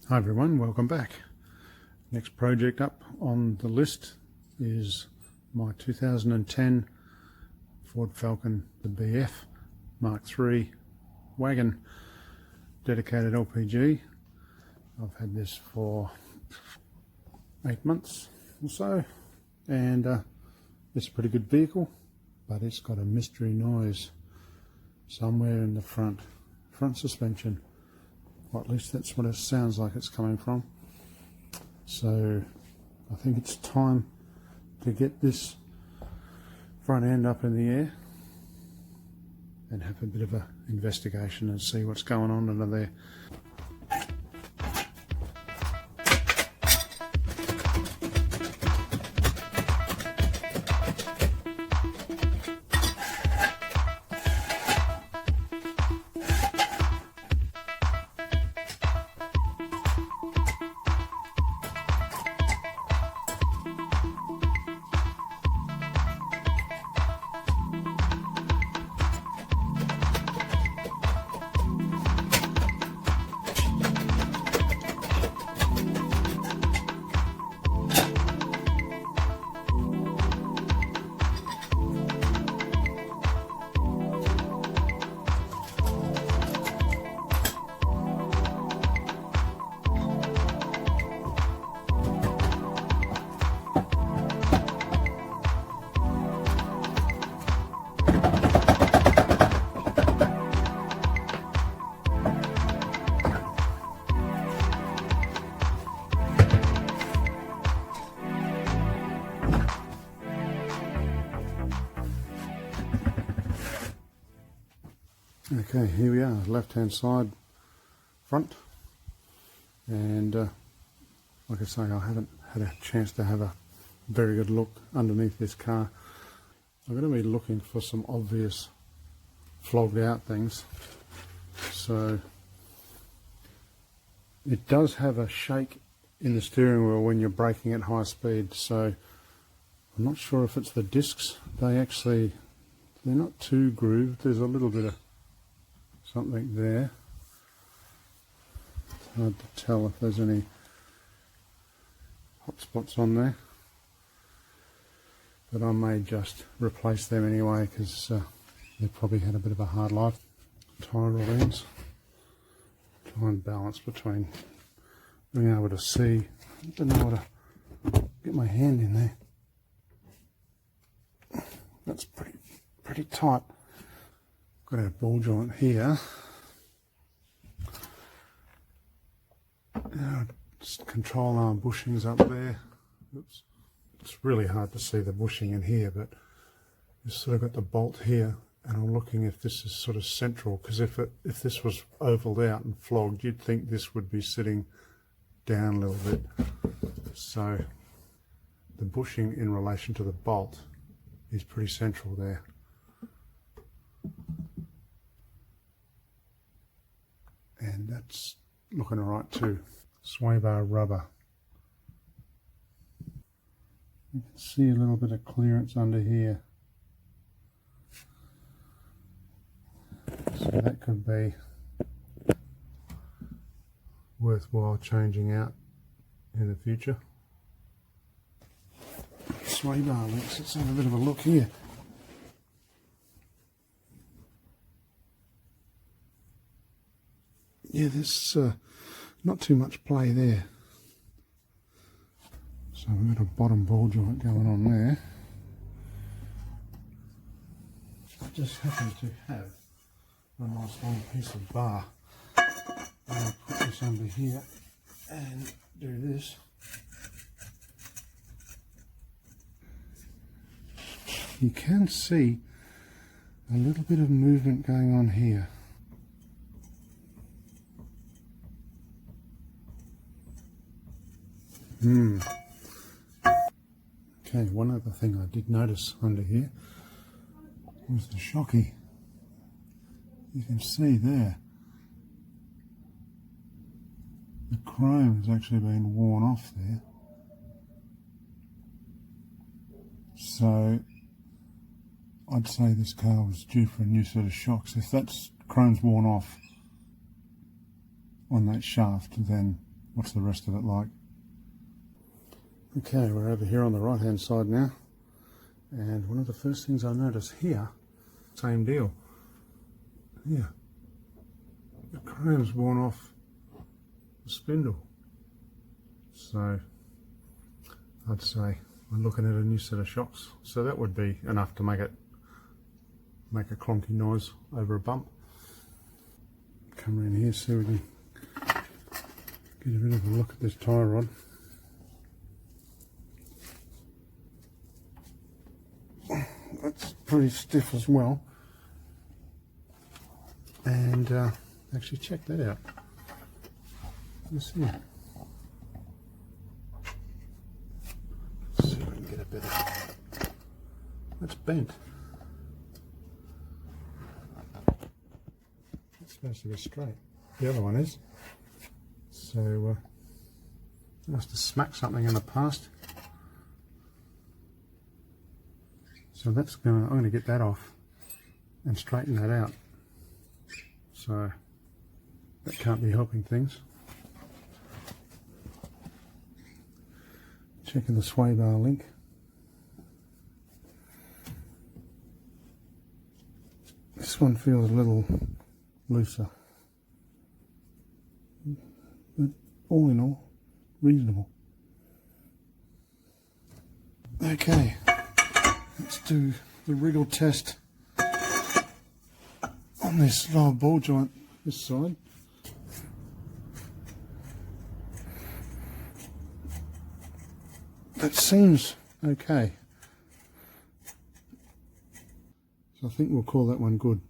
Hi everyone, welcome back. Next project up on the list is my 2010 Ford Falcon, the BF Mark III wagon, dedicated LPG. I've had this for 8 months or so, and it's a pretty good vehicle, but it's got a mystery noise somewhere in the front suspension. Well, at least that's what it sounds like it's coming from. So I think it's time to get this front end up in the air and have a bit of an investigation and see what's going on under there. Okay, here we are, left hand side front, and like I say, I haven't had a chance to have a very good look underneath this car. I'm going to be looking for some obvious flogged out things. So it does have a shake in the steering wheel when you're braking at high speed, so I'm not sure if it's the discs. They're not too grooved. There's a little bit of something there. It's hard to tell if there's any hot spots on there, but I may just replace them anyway because they probably had a bit of a hard life. Tyre rollings. Try and balance between being able to see. I don't know how to get my hand in there. That's pretty tight. Got our ball joint here. Just control arm bushings up there. Oops. It's really hard to see the bushing in here, but you've sort of got the bolt here, and I'm looking if this is sort of central, because if this was ovalled out and flogged, you'd think this would be sitting down a little bit. So the bushing in relation to the bolt is pretty central there. And that's looking alright too. Sway bar rubber. You can see a little bit of clearance under here. So that could be worthwhile changing out in the future. Sway bar links, let's have a bit of a look here. Yeah, there's not too much play there. So we've got a bottom ball joint going on there. I just happen to have a nice long piece of bar. I'll put this under here and do this. You can see a little bit of movement going on here. Okay, one other thing I did notice under here was the shocky. You can see there the chrome has actually been worn off there. So I'd say this car was due for a new set of shocks. If that chrome's worn off on that shaft, then what's the rest of it like. Okay, we're over here on the right hand side now, and one of the first things I notice here, same deal. Yeah, the chrome's worn off the spindle. So I'd say we're looking at a new set of shocks. So that would be enough to make a clunky noise over a bump. Come around here so we can get a bit of a look at this tie rod. That's pretty stiff as well. And actually check that out. Let's see. Let's see if we can get a better. That's bent. It's supposed to be straight. The other one is. So must have smacked something in the past. So that's I'm going to get that off and straighten that out. So that can't be helping things. Checking the sway bar link. This one feels a little looser, but all in all, reasonable. Okay, let's do the wriggle test on this lower ball joint this side. That seems okay. So I think we'll call that one good.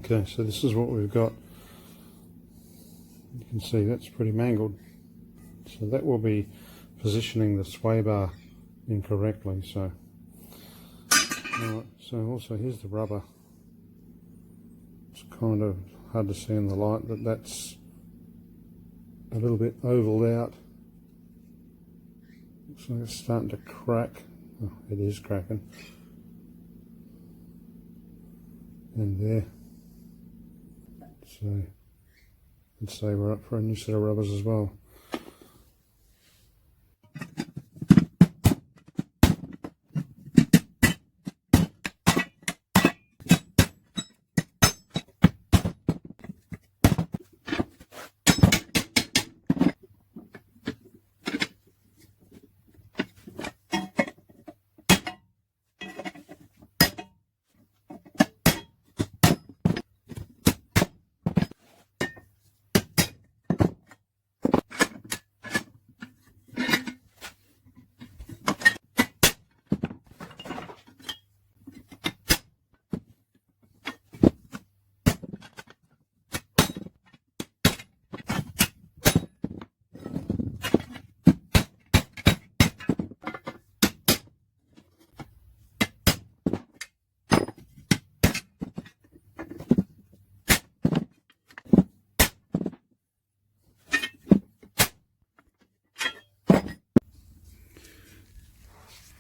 Okay, so this is what we've got. You can see that's pretty mangled. So that will be positioning the sway bar incorrectly. So, so also here's the rubber. It's kind of hard to see in the light, but that's a little bit ovaled out. Looks like it's starting to crack. Oh, it is cracking. And there. So I'd say we're up for a new set of rubbers as well.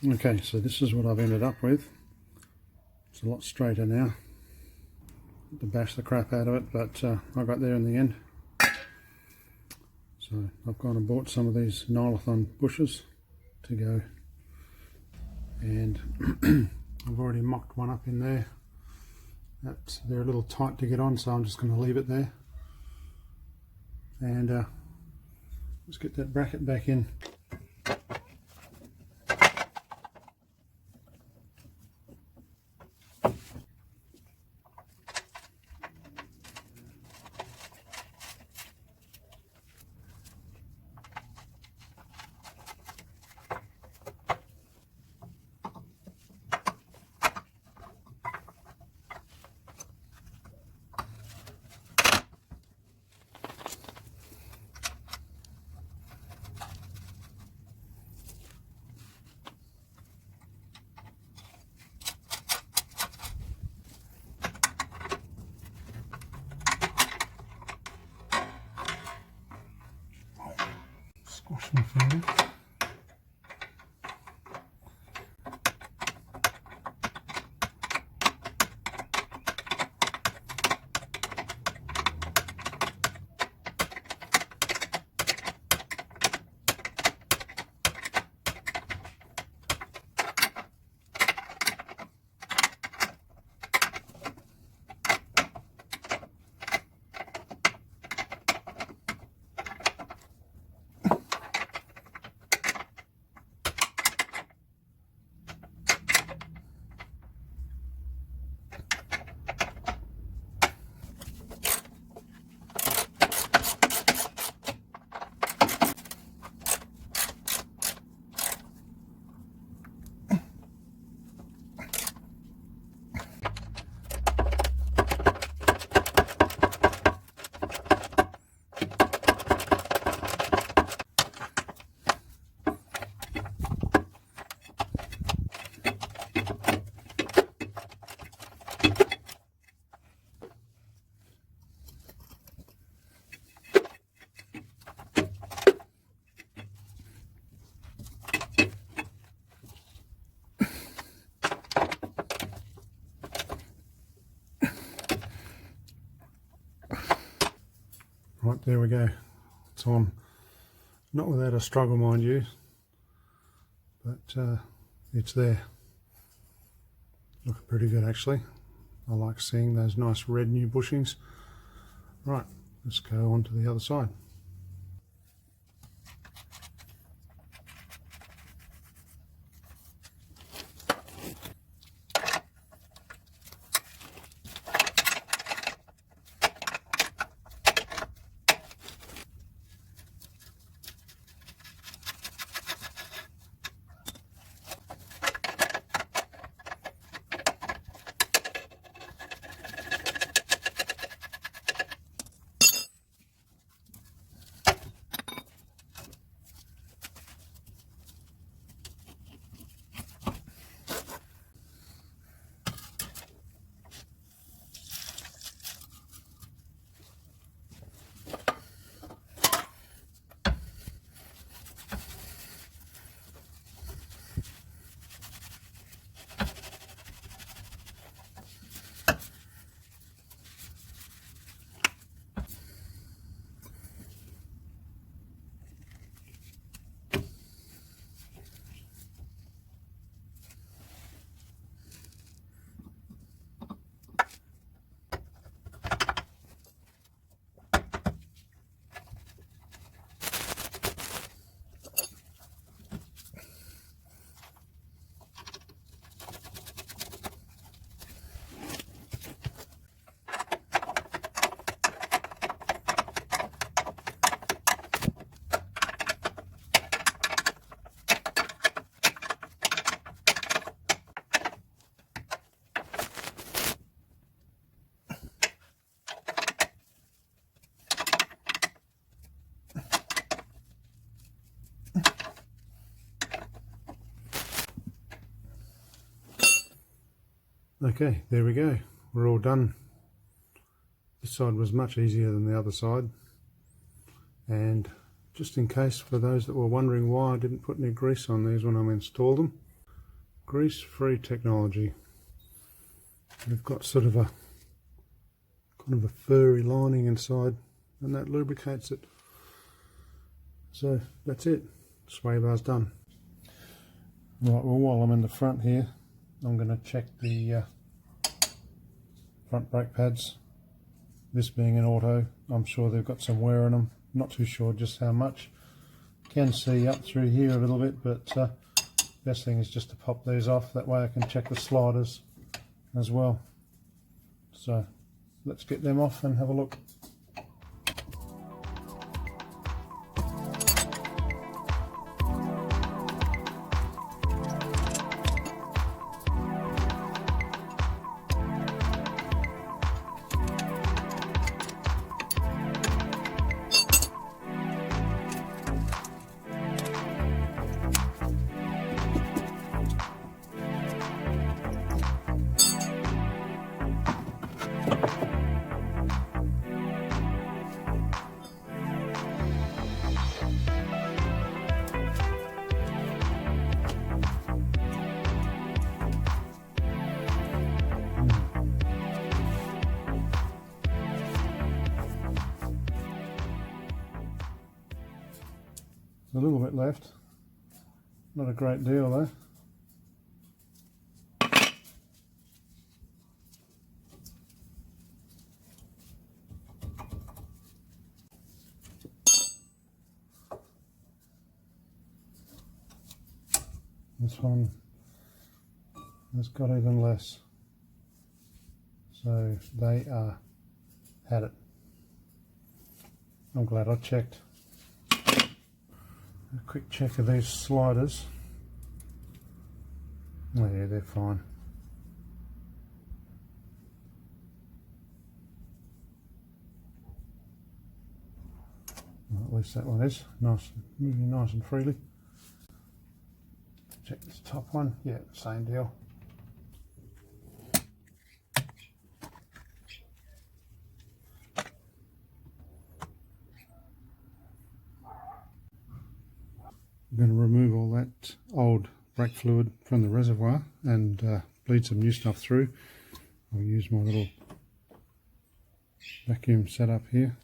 Okay, so this is what I've ended up with. It's a lot straighter now. Had to bash the crap out of it, but I got there in the end. So I've gone and bought some of these nylon bushes to go. And I've already mocked one up in there. They're a little tight to get on, so I'm just going to leave it there. And let's get that bracket back in. Squash my finger. Right, there we go. It's on. Not without a struggle, mind you, but it's there. Looking pretty good, actually. I like seeing those nice red new bushings. Right, let's go on to the other side. Okay, there we go. We're all done. This side was much easier than the other side. And just in case, for those that were wondering why I didn't put any grease on these when I installed them, grease-free technology. They've got sort of a kind of a furry lining inside, and that lubricates it. So that's it. Sway bar's done. Right, well, while I'm in the front here, I'm going to check the front brake pads. This being an auto, I'm sure they've got some wear on them. Not too sure just how much. Can see up through here a little bit, but best thing is just to pop these off. That way I can check the sliders as well. So let's get them off and have a look. A little bit left, not a great deal though. This one has got even less, so they are had it. I'm glad I checked. A quick check of these sliders. Oh yeah, they're fine. Well, at least that one is nice, moving nice and freely. Check this top one. Yeah, same deal. I'm going to remove all that old brake fluid from the reservoir and bleed some new stuff through. I'll use my little vacuum setup here.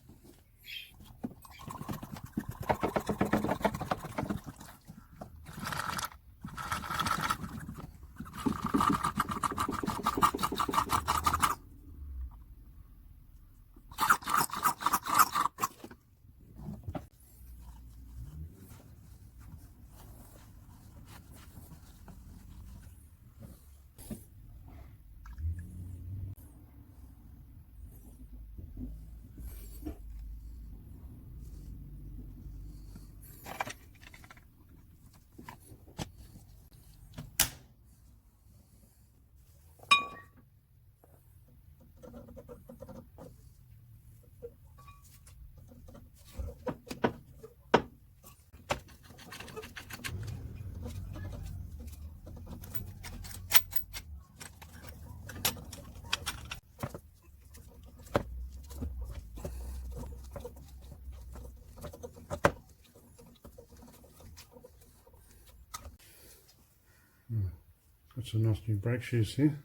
Got some nice new brake shoes here.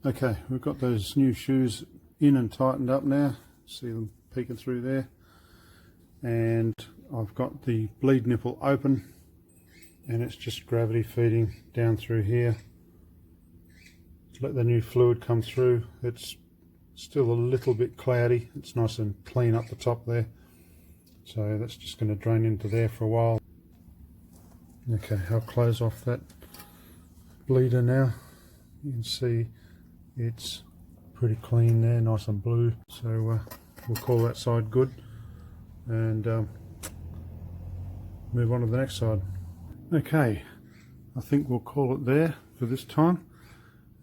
Okay, we've got those new shoes in and tightened up now. See them peeking through there. And I've got the bleed nipple open and it's just gravity feeding down through here. Let the new fluid come through. It's still a little bit cloudy. It's nice and clean up the top there. So that's just going to drain into there for a while. Okay, I'll close off that bleeder now. You can see it's pretty clean there, nice and blue. So we'll call that side good and move on to the next side. Okay, I think we'll call it there for this time.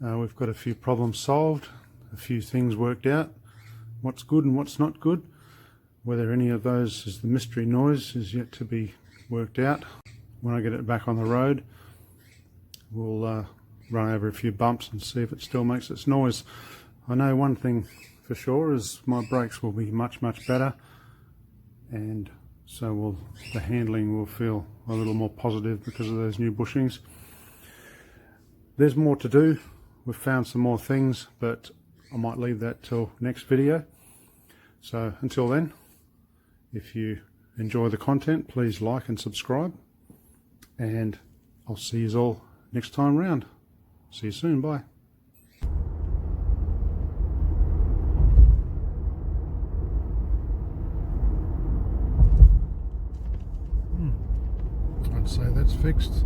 We've got a few problems solved, a few things worked out, what's good and what's not good. Whether any of those is the mystery noise is yet to be worked out. When I get it back on the road, we'll run over a few bumps and see if it still makes its noise. I know one thing for sure is my brakes will be much better, and so the handling will feel a little more positive because of those new bushings. There's more to do. We've found some more things, but I might leave that till next video. So until then, if you enjoy the content, please like and subscribe, and I'll see you all next time round. See you soon. Bye. I'd say that's fixed.